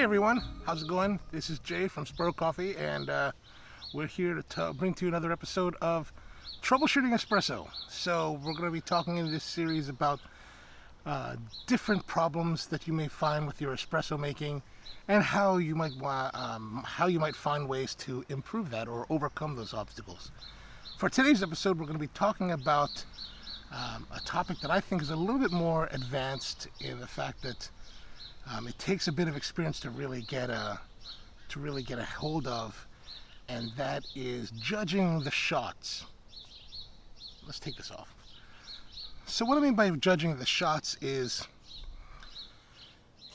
Hey everyone, how's it going? This is Jay from Spro Coffee, and we're here to bring to you another episode of Troubleshooting Espresso. So we're going to be talking in this series about different problems that you may find with your espresso making, and how you might find ways to improve that or overcome those obstacles. For today's episode, we're going to be talking about a topic that I think is a little bit more advanced in the fact that it takes a bit of experience to really get a hold of, and that is judging the shots. Let's take this off. So what I mean by judging the shots is,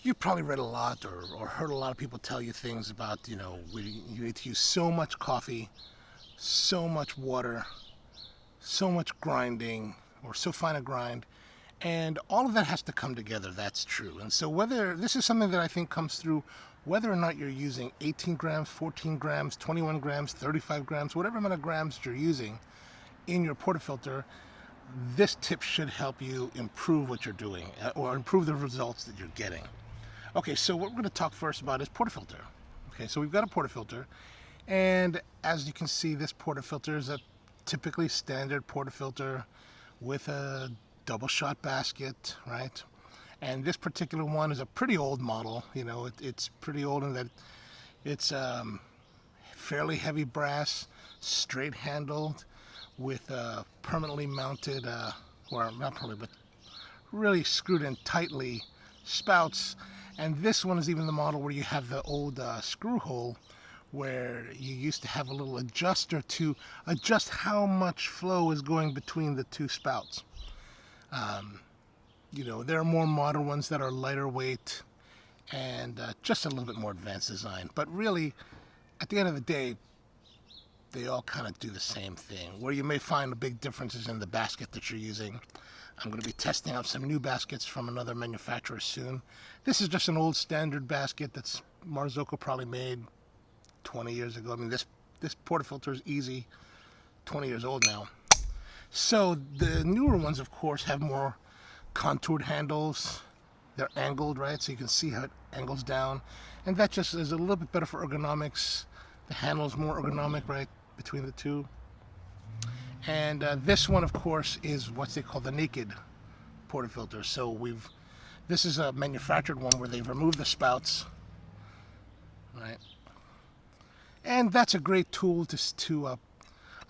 you've probably read a lot or heard a lot of people tell you things about, you need to use so much coffee, so much water, so much grinding, or so fine a grind, and all of that has to come together. That's true. And so whether this is something that I think comes through whether or not you're using 18 grams, 14 grams, 21 grams, 35 grams, whatever amount of grams you're using in your portafilter, this tip should help you improve what you're doing or improve the results that you're getting. Okay, so what we're going to talk first about is portafilter. Okay, so we've got a portafilter, and as you can see, this portafilter is a typically standard portafilter with a double shot basket, right? And this particular one is a pretty old model. It's pretty old in that it's fairly heavy brass, straight handled, with permanently mounted, or not permanently, but really screwed in tightly spouts. And this one is even the model where you have the old screw hole, where you used to have a little adjuster to adjust how much flow is going between the two spouts. There are more modern ones that are lighter weight and just a little bit more advanced design. But really, at the end of the day, they all kind of do the same thing. Where you may find the big differences in the basket that you're using. I'm going to be testing out some new baskets from another manufacturer soon. This is just an old standard basket that's Marzocco probably made 20 years ago. I mean, this portafilter is easy 20 years old now. So the newer ones, of course, have more contoured handles. They're angled, right? So you can see how it angles down. And that just is a little bit better for ergonomics. The handle is more ergonomic, right, between the two. And this one, of course, is what they call the naked portafilter. So this is a manufactured one where they've removed the spouts, right? And that's a great tool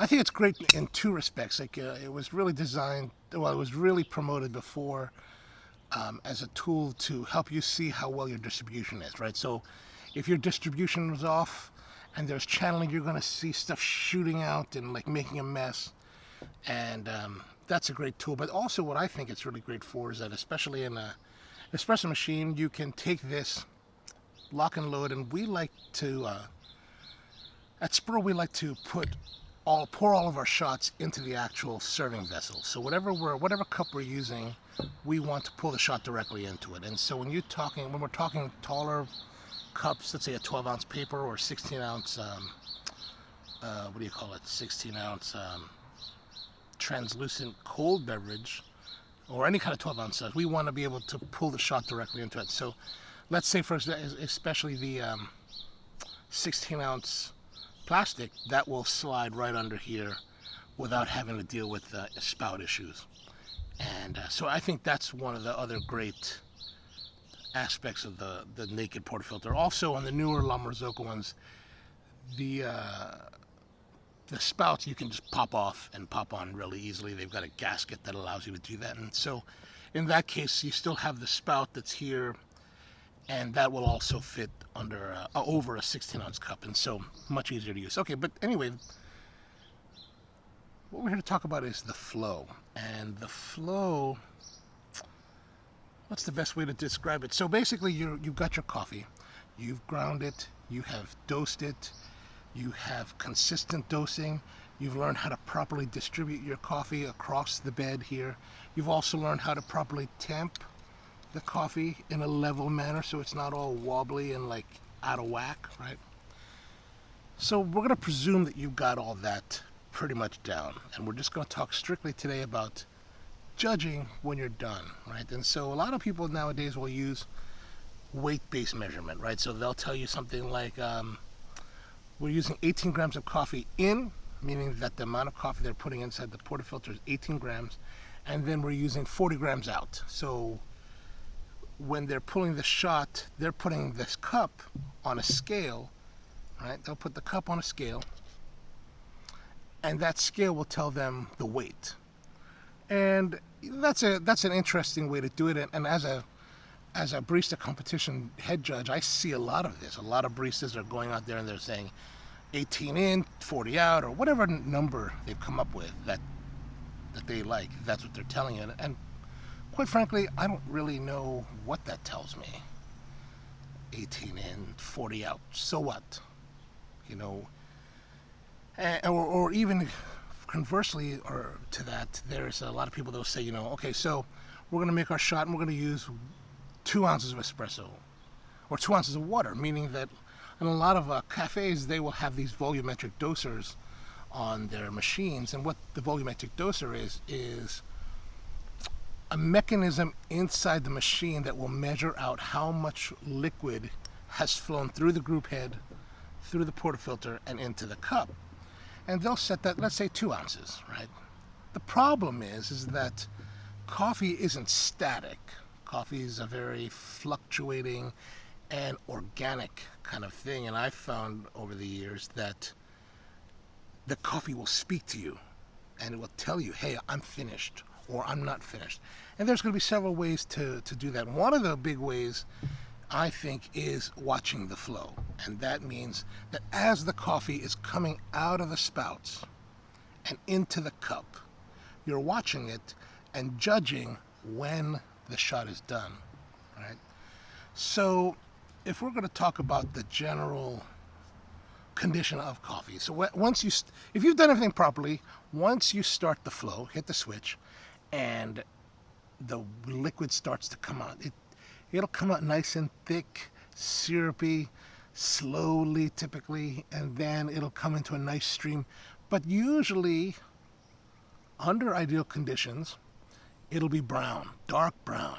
I think it's great in two respects. It was really designed, well, it was really promoted before as a tool to help you see how well your distribution is, right? So if your distribution was off and there's channeling, you're going to see stuff shooting out and making a mess. And that's a great tool. But also what I think it's really great for is that, especially in an espresso machine, you can take this, lock and load, and we like to, at Spro, we like to pour all of our shots into the actual serving vessel. So whatever cup we're using, we want to pull the shot directly into it. And so when we're talking taller cups, let's say a 12-ounce paper or 16-ounce, 16-ounce translucent cold beverage, or any kind of 12-ounce size, we want to be able to pull the shot directly into it. So let's say, for especially the 16-ounce plastic, that will slide right under here without having to deal with spout issues. And so I think that's one of the other great aspects of the naked portafilter. Also, on the newer La Marzocco ones, the spouts you can just pop off and pop on really easily. They've got a gasket that allows you to do that. And so in that case, you still have the spout that's here, and that will also fit over a 16-ounce cup, and so much easier to use. Okay, but anyway, what we're here to talk about is the flow. And the flow, what's the best way to describe it? So basically, you've got your coffee, you've ground it, you have dosed it, you have consistent dosing, you've learned how to properly distribute your coffee across the bed here. You've also learned how to properly temp the coffee in a level manner so it's not all wobbly and out of whack, right? So we're going to presume that you've got all that pretty much down, and we're just going to talk strictly today about judging when you're done, right? And so a lot of people nowadays will use weight-based measurement, right? So they'll tell you something like, we're using 18 grams of coffee in, meaning that the amount of coffee they're putting inside the portafilter is 18 grams, and then we're using 40 grams out. So when they're pulling the shot, they're putting this cup on a scale, right? They'll put the cup on a scale, and that scale will tell them the weight. And that's an interesting way to do it. And as a barista competition head judge, I see a lot of this. A lot of baristas are going out there and they're saying 18 in, 40 out, or whatever number they've come up with that they like. That's what they're telling you. And quite frankly, I don't really know what that tells me. 18 in, 40 out. So what? You know, or even conversely, or to that, there's a lot of people that will say, you know, okay, so we're going to make our shot and we're going to use 2 ounces of espresso or 2 ounces of water, meaning that in a lot of cafes, they will have these volumetric dosers on their machines. And what the volumetric doser is a mechanism inside the machine that will measure out how much liquid has flown through the group head, through the portafilter, and into the cup. And they'll set that, let's say 2 ounces, right? The problem is that coffee isn't static. Coffee is a very fluctuating and organic kind of thing. And I've found over the years that the coffee will speak to you and it will tell you, hey, I'm finished or I'm not finished. And there's going to be several ways to do that. One of the big ways, I think, is watching the flow. And that means that as the coffee is coming out of the spouts and into the cup, you're watching it and judging when the shot is done, right? So if we're going to talk about the general condition of coffee, so if you've done everything properly, once you start the flow, hit the switch, and the liquid starts to come out, it'll come out nice and thick, syrupy, slowly typically, and then it'll come into a nice stream. But usually, under ideal conditions, it'll be brown, dark brown.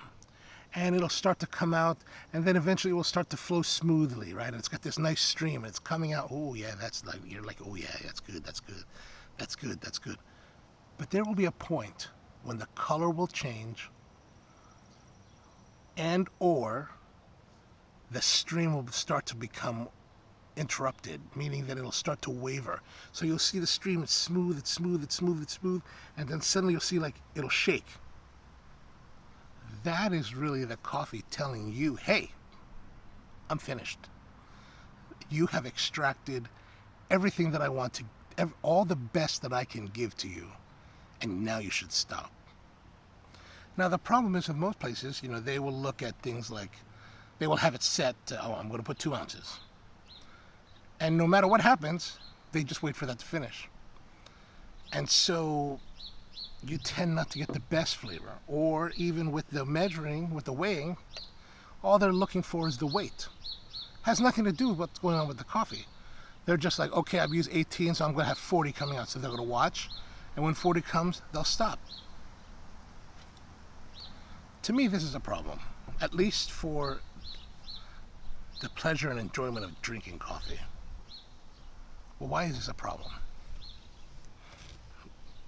And it'll start to come out, and then eventually it will start to flow smoothly, right? And it's got this nice stream, and it's coming out. Oh yeah, you're like, oh yeah, that's good, that's good, that's good, that's good. But there will be a point when the color will change, and or the stream will start to become interrupted, meaning that it'll start to waver. So you'll see the stream, it's smooth, it's smooth, it's smooth, it's smooth, and then suddenly you'll see like it'll shake. That is really the coffee telling you, hey, I'm finished. You have extracted everything that I want to, all the best that I can give to you, and now you should stop. Now the problem is with most places, you know, they will look at things like, they will have it set to, oh, I'm going to put 2 ounces. And no matter what happens, they just wait for that to finish. And so you tend not to get the best flavor. Or even with the measuring, with the weighing, all they're looking for is the weight. Has nothing to do with what's going on with the coffee. They're just like, okay, I've used 18, so I'm going to have 40 coming out. So they're going to watch, and when 40 comes, they'll stop. To me, this is a problem, at least for the pleasure and enjoyment of drinking coffee. Well, why is this a problem?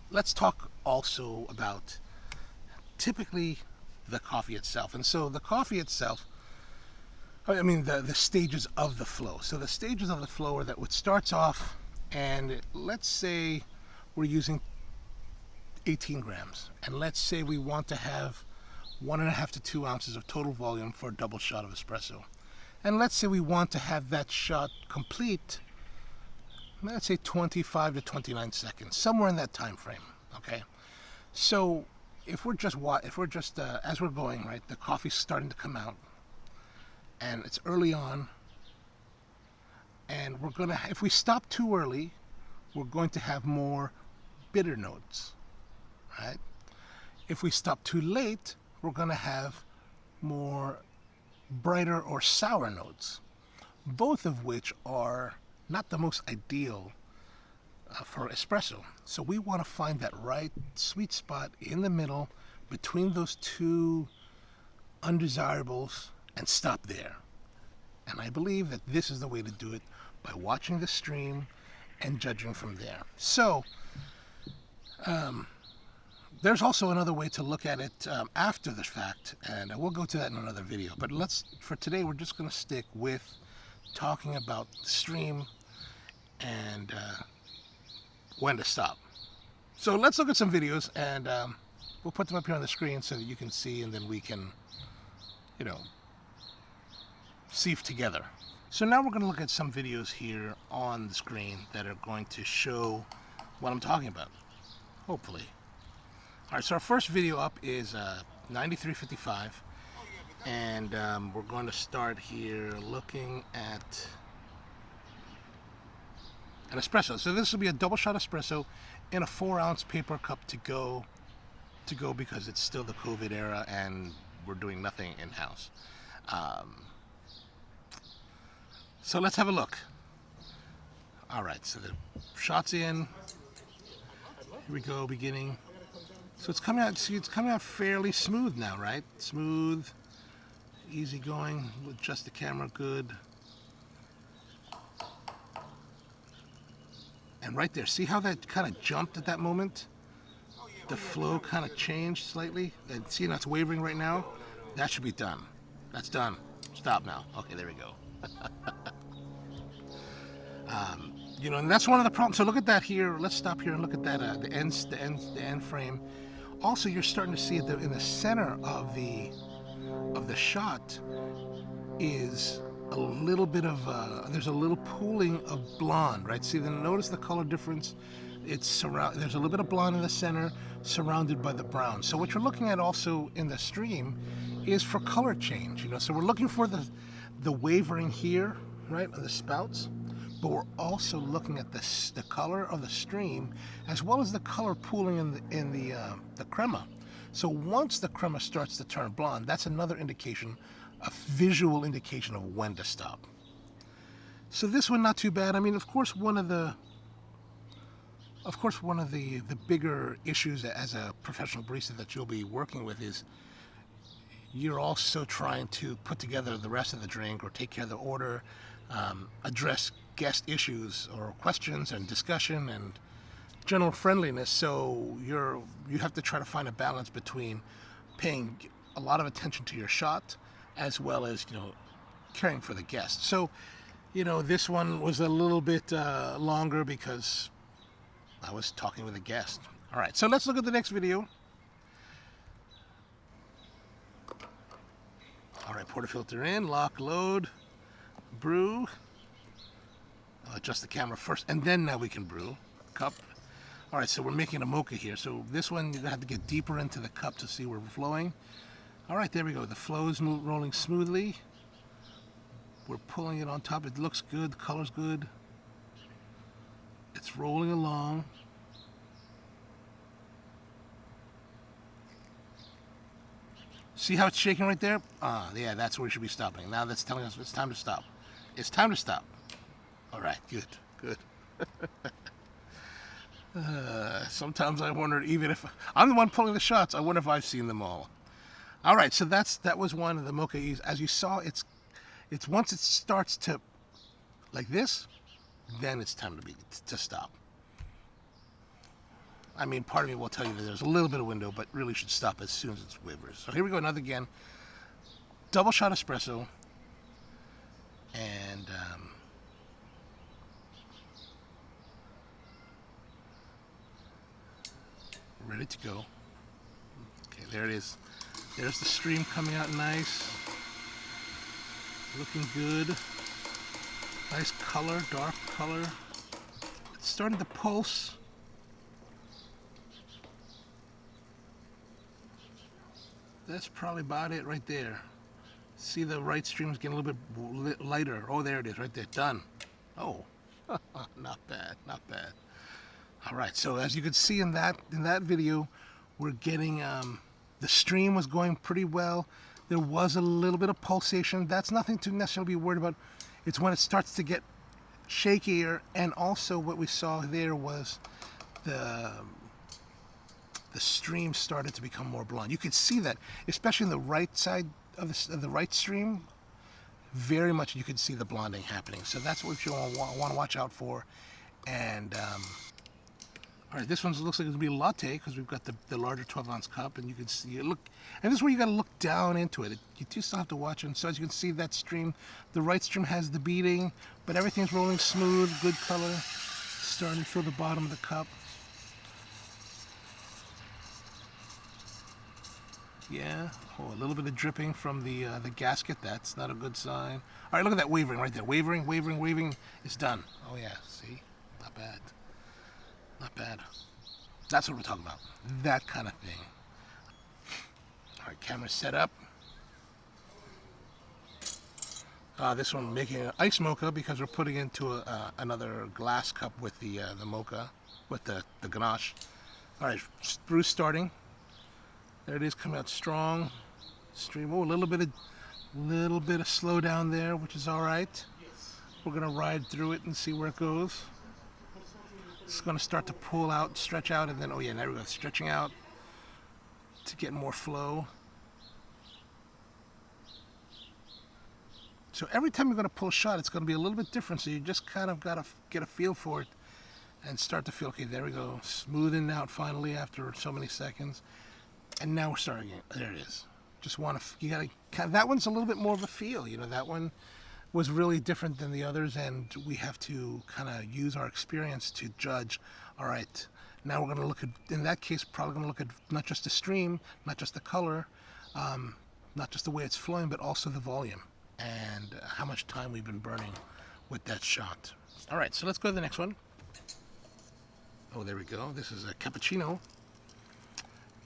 Let's talk also about typically the coffee itself. And so the coffee itself, I mean the stages of the flow. So the stages of the flow are that what starts off, and let's say we're using 18 grams. And let's say we want to have 1.5 to 2 ounces of total volume for a double shot of espresso. And let's say we want to have that shot complete, let's say 25 to 29 seconds, somewhere in that time frame, okay? So if we're just as we're going, right, the coffee's starting to come out, and it's early on, and if we stop too early, we're going to have more bitter notes, right? If we stop too late, we're going to have more brighter or sour notes, both of which are not the most ideal for espresso. So we want to find that right sweet spot in the middle between those two undesirables, and stop there. And I believe that this is the way to do it, by watching the stream and judging from there. So there's also another way to look at it after the fact, and we'll go to that in another video. But for today, we're just going to stick with talking about the stream and when to stop. So let's look at some videos, and we'll put them up here on the screen so that you can see, and then we can, you know, see together. So now we're going to look at some videos here on the screen that are going to show what I'm talking about, hopefully. All right, so our first video up is 9355, and we're going to start here looking at an espresso. So this will be a double shot espresso in a 4-ounce paper cup to go because it's still the COVID era and we're doing nothing in-house. So let's have a look. All right, so the shot's in. Here we go, beginning. So it's coming out. See, it's coming out fairly smooth now, right? Smooth, easy going. We'll adjust the camera good. And right there, see how that kind of jumped at that moment? The flow kind of changed slightly. And see, now it's wavering right now. That should be done. That's done. Stop now. Okay, there we go. You know, and that's one of the problems. So look at that here. Let's stop here and look at that. The end frame. Also, you're starting to see it in the center of the shot is a little bit of there's a little pooling of blonde, right? See, then notice the color difference. There's a little bit of blonde in the center, surrounded by the brown. So what you're looking at also in the stream is for color change. You know, so we're looking for the wavering here, right, on the spouts, but we're also looking at the color of the stream as well as the color pooling in the crema. So once the crema starts to turn blonde, that's another indication, a visual indication of when to stop. So this one, not too bad. I mean, of course, one of the bigger issues as a professional barista that you'll be working with is you're also trying to put together the rest of the drink or take care of the order, address guest issues or questions and discussion and general friendliness. So you have to try to find a balance between paying a lot of attention to your shot as well as, you know, caring for the guest. So, you know, this one was a little bit longer because I was talking with a guest. All right, so let's look at the next video. All right, portafilter in, lock, load, brew. I'll adjust the camera first, and then now we can brew. Cup. All right, so we're making a mocha here. So this one, you have to get deeper into the cup to see where we're flowing. All right, there we go. The flow is rolling smoothly. We're pulling it on top. It looks good. The color's good. It's rolling along. See how it's shaking right there? Yeah, that's where we should be stopping. Now that's telling us it's time to stop. It's time to stop. All right, good, good. Sometimes I wonder, even if I'm the one pulling the shots, I wonder if I've seen them all. All right, so that was one of the mocha E's. As you saw, it's once it starts to like this, then it's time to stop. I mean, part of me will tell you that there's a little bit of window, but really should stop as soon as it wavers. So here we go, another again. Double shot espresso. And ready to go. Okay, there it is. There's the stream coming out nice. Looking good. Nice color, dark color. It's starting to pulse. That's probably about it right there. See the right stream's getting a little bit lighter. Oh, there it is, right there. Done. Oh, not bad, not bad. All right, so as you could see in that video, we're getting the stream was going pretty well. There was a little bit of pulsation. That's nothing to necessarily be worried about. It's when it starts to get shakier, and also what we saw there was the stream started to become more blonde. You could see that, especially in the right side of the right stream, very much you could see the blonding happening. So that's what you want to watch out for. And all right, this one looks like it's gonna be a latte because we've got the larger 12-ounce cup, and you can see it. Look, and this is where you got to look down into it. You just still have to watch it. And so as you can see, that stream, the right stream has the beading, but everything's rolling smooth, good color, starting to fill the bottom of the cup. Yeah. Oh, a little bit of dripping from the gasket. That's not a good sign. All right, look at that wavering right there. Wavering, wavering, wavering. It's done. Oh yeah. See, not bad. Not bad. That's what we're talking about. That kind of thing. All right, camera set up. This one making an ice mocha because we're putting into another glass cup with the mocha, with the ganache. All right, brew starting. There it is, coming out strong. Stream. Oh, a little bit of slowdown there, which is all right. We're gonna ride through it and see where it goes. It's gonna start to pull out, stretch out, and then, oh yeah, there we go, stretching out to get more flow. So every time you're gonna pull a shot, it's gonna be a little bit different. So you just kind of gotta get a feel for it and start to feel, okay, there we go, smoothing out finally after so many seconds. And now we're starting it. There it is. Just want to, you gotta, that one's a little bit more of a feel, you know, that one was really different than the others, and we have to kind of use our experience to judge. All right, now we're going to look at, in that case, probably going to look at not just the stream, not just the color, not just the way it's flowing, but also the volume and how much time we've been burning with that shot. All right, so let's go to the next one. Oh, there we go. This is a cappuccino.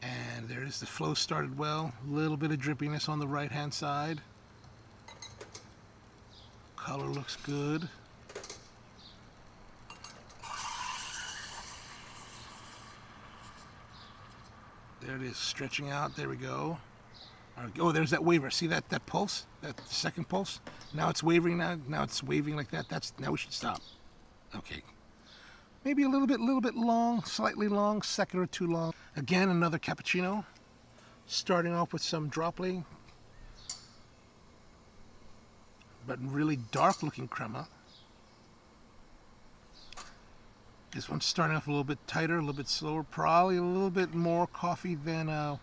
And there it is. The flow started well. A little bit of drippiness on the right-hand side. Color looks good. There it is, stretching out. There we go. Oh, there's that waver. See that pulse? That second pulse? Now it's wavering now. Now it's waving like that. Now we should stop. Okay. Maybe a little bit long, slightly long, second or two long. Again, another cappuccino. Starting off with some droplet, but really dark looking crema. This one's starting off a little bit tighter, a little bit slower, probably a little bit more coffee than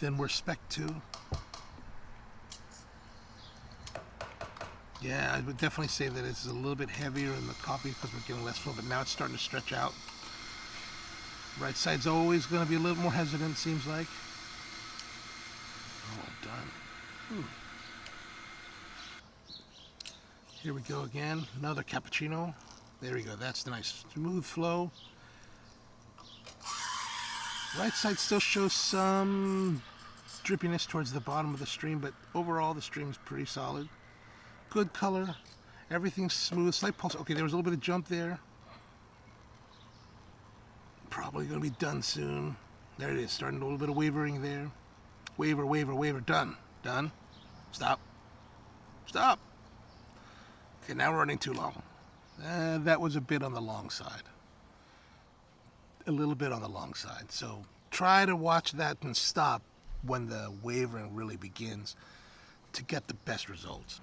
we're spec to. Yeah, I would definitely say that it's a little bit heavier in the coffee because we're getting less flow, but now it's starting to stretch out. Right side's always going to be a little more hesitant, seems like. Oh, done. Here we go again, another cappuccino. There we go, that's the nice smooth flow. Right side still shows some drippiness towards the bottom of the stream, but overall the stream is pretty solid. Good color, everything's smooth, slight pulse. Okay, there was a little bit of jump there. Probably going to be done soon. There it is, starting a little bit of wavering there. Waver, waver, waver, done. Done. Stop. Stop. Okay, now we're running too long. That was a bit on the long side. A little bit on the long side. So try to watch that and stop when the wavering really begins to get the best results.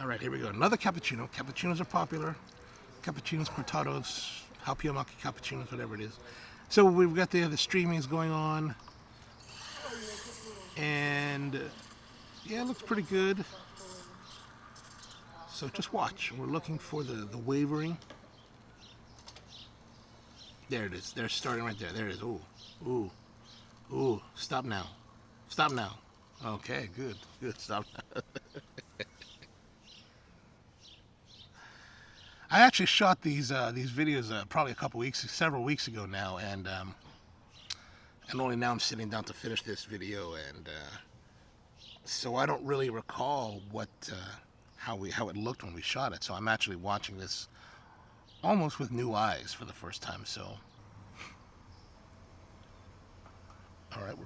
All right, here we go. Another cappuccino. Cappuccinos are popular. Cappuccinos, cortados, halpiamaki cappuccinos, whatever it is. So we've got the streamings going on. And yeah, it looks pretty good. So just watch. We're looking for the wavering. There it is. They're starting right there. There it is. Ooh, ooh, ooh. Stop now. Stop now. Okay, good, good. Stop now. I actually shot these videos probably several weeks ago now, and only now I'm sitting down to finish this video, and so I don't really recall how it looked when we shot it. So I'm actually watching this almost with new eyes for the first time. So, all right, we're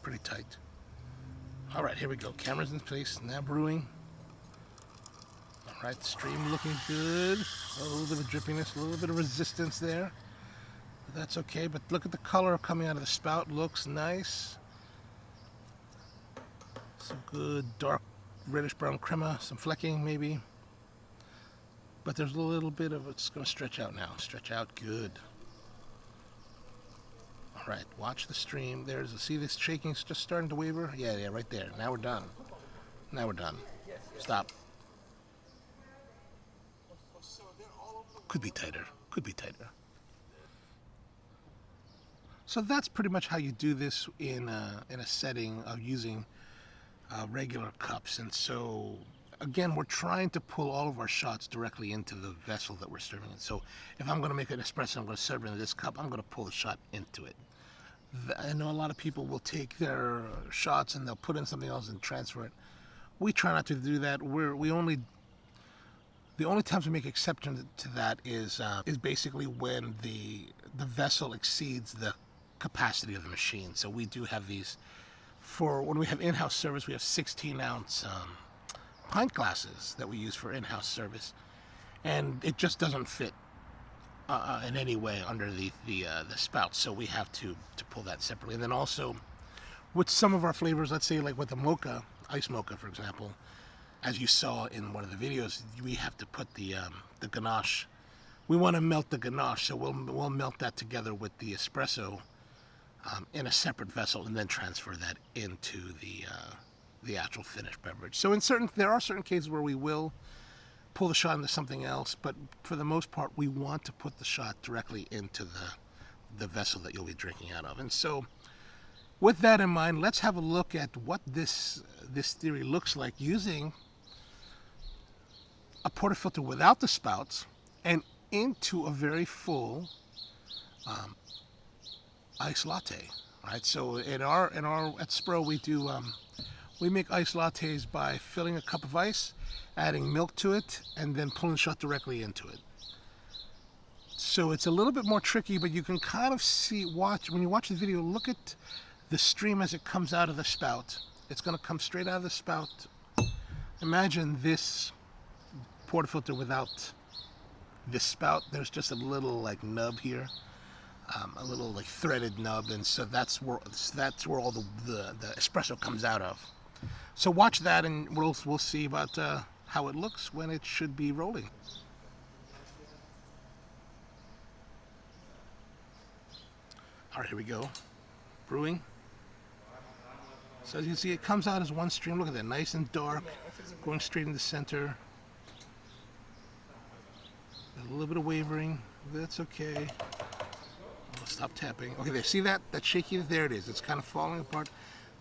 pretty tight. All right, here we go. Cameras in place. Now brewing. All right, stream looking good. A little bit of drippiness, a little bit of resistance there. That's okay, but look at the color coming out of the spout. Looks nice. Some good dark reddish brown crema, some flecking maybe. But there's a little bit of it's going to stretch out now. Stretch out, good. All right, watch the stream. See this shaking just starting to waver? Yeah, right there. Now we're done. Now we're done. Stop. Could be tighter. Could be tighter. So that's pretty much how you do this in a setting of using regular cups. And so again, we're trying to pull all of our shots directly into the vessel that we're serving in. So if I'm going to make an espresso, I'm going to serve it in this cup, I'm going to pull the shot into it. I know a lot of people will take their shots and they'll put in something else and transfer it. We try not to do that. The only times we make exception to that is basically when the vessel exceeds the capacity of the machine. So we do have these, for when we have in-house service, we have 16-ounce pint glasses that we use for in-house service, and it just doesn't fit in any way under the spout, so we have to pull that separately. And then also with some of our flavors, let's say like with the mocha, ice mocha for example, as you saw in one of the videos, we have to put the ganache. We want to melt the ganache, so we'll melt that together with the espresso in a separate vessel and then transfer that into the actual finished beverage. So there are certain cases where we will pull the shot into something else, but for the most part, we want to put the shot directly into the vessel that you'll be drinking out of. And so with that in mind, let's have a look at what this theory looks like using a portafilter without the spouts and into a very full iced latte. Right? So at Spro we make iced lattes by filling a cup of ice, adding milk to it, and then pulling the shot directly into it. So it's a little bit more tricky, but you can kind of when you watch the video, look at the stream as it comes out of the spout. It's going to come straight out of the spout. Imagine this portafilter without this spout. There's just a little like nub here, a little like threaded nub, and so that's where all the espresso comes out of. So watch that, and we'll see about how it looks when it should be rolling. All right, here we go. Brewing. So as you can see, it comes out as one stream. Look at that, nice and dark, going straight in the center. A little bit of wavering. That's okay. I'll stop tapping. Okay, there. See that? That shaky? There it is. It's kind of falling apart.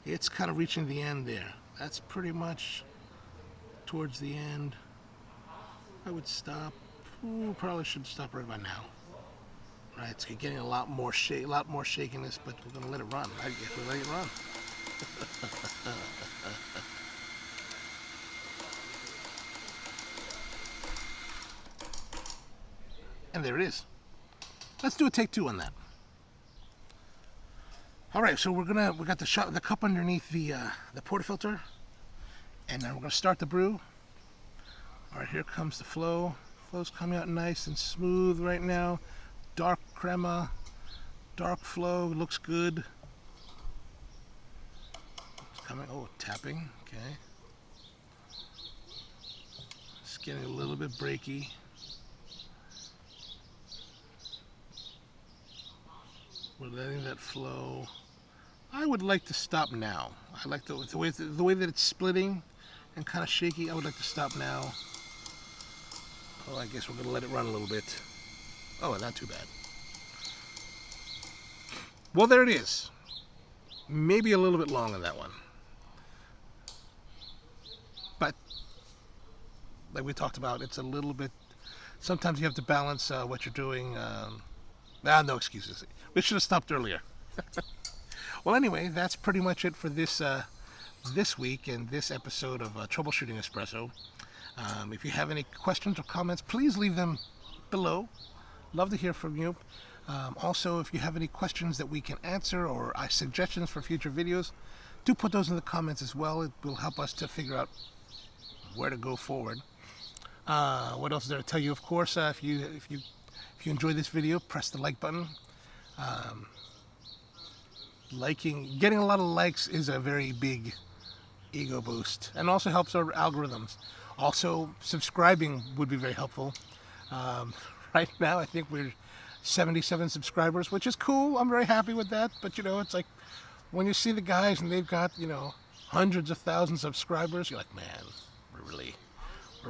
It's kind of reaching the end there. That's pretty much towards the end. I would stop. Ooh, probably should stop right about now. Right, it's getting a lot more shakiness, but we're gonna let it run. I guess we'll let it run. And there it is. Let's do a take two on that. All right, so we got the cup underneath the portafilter, and then we're gonna start the brew. All right, here comes the flow. Flow's coming out nice and smooth right now. Dark crema, dark flow, looks good. It's coming. Oh, tapping. Okay. It's getting a little bit breaky. We're letting that flow. I would like to stop now. I like the way that it's splitting and kind of shaky. I would like to stop now. Oh, I guess we're going to let it run a little bit. Oh, not too bad. Well, there it is. Maybe a little bit long on that one. But like we talked about, it's a little bit. Sometimes you have to balance what you're doing. No excuses. We should have stopped earlier. Well, anyway, that's pretty much it for this week and this episode of Troubleshooting Espresso. If you have any questions or comments, please leave them below. Love to hear from you. Also, if you have any questions that we can answer or suggestions for future videos, do put those in the comments as well. It will help us to figure out where to go forward. What else is there to tell you? Of course, if you enjoyed this video, press the like button. Getting a lot of likes is a very big ego boost, and also helps our algorithms. Also, subscribing would be very helpful. Right now, I think we're 77 subscribers, which is cool. I'm very happy with that. But it's like when you see the guys and they've got hundreds of thousands of subscribers, you're like, man, we're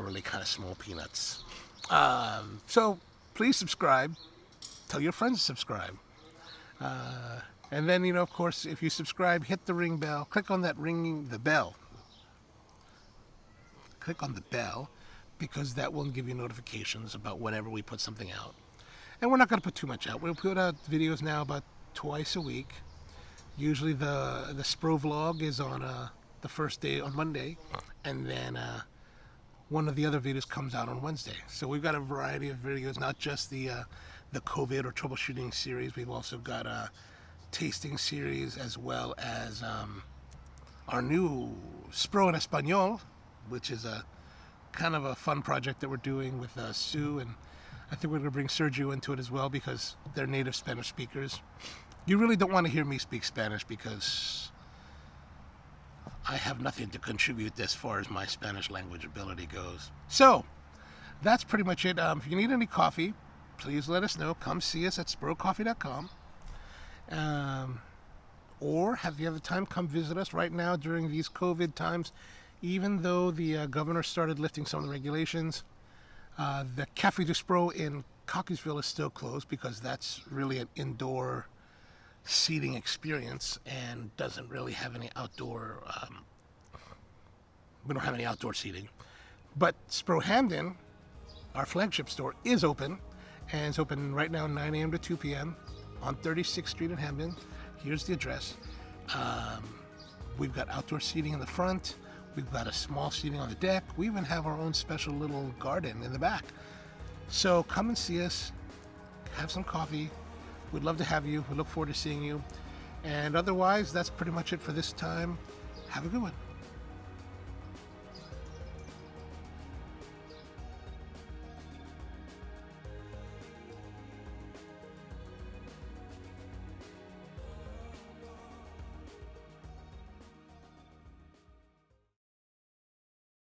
really kind of small peanuts. So please subscribe. Tell your friends to subscribe. And then, of course, if you subscribe, hit the ring bell. Click on that the bell. Click on the bell, because that will give you notifications about whenever we put something out. And we're not going to put too much out. We'll put out videos now about twice a week. Usually the Spro vlog is on the first day on Monday, and then one of the other videos comes out on Wednesday. So we've got a variety of videos, not just the COVID or troubleshooting series. We've also got a tasting series, as well as our new Spro en Español, which is a kind of a fun project that we're doing with Sue, and I think we're going to bring Sergio into it as well, because they're native Spanish speakers. You really don't want to hear me speak Spanish, because I have nothing to contribute as far as my Spanish language ability goes. So that's pretty much it. If you need any coffee, please let us know. Come see us at sprocoffee.com. Or if you have the time, come visit us right now during these COVID times. Even though the governor started lifting some of the regulations, the Café du Spro in Cockeysville is still closed, because that's really an indoor seating experience and doesn't really have any outdoor. We don't have any outdoor seating. But Spro Hamden, our flagship store, is open, and it's open right now 9 a.m. to 2 p.m. on 36th Street in Hamden. Here's the address. We've got outdoor seating in the front. We've got a small seating on the deck. We even have our own special little garden in the back. So come and see us. Have some coffee. We'd love to have you. We look forward to seeing you. And otherwise, that's pretty much it for this time. Have a good one.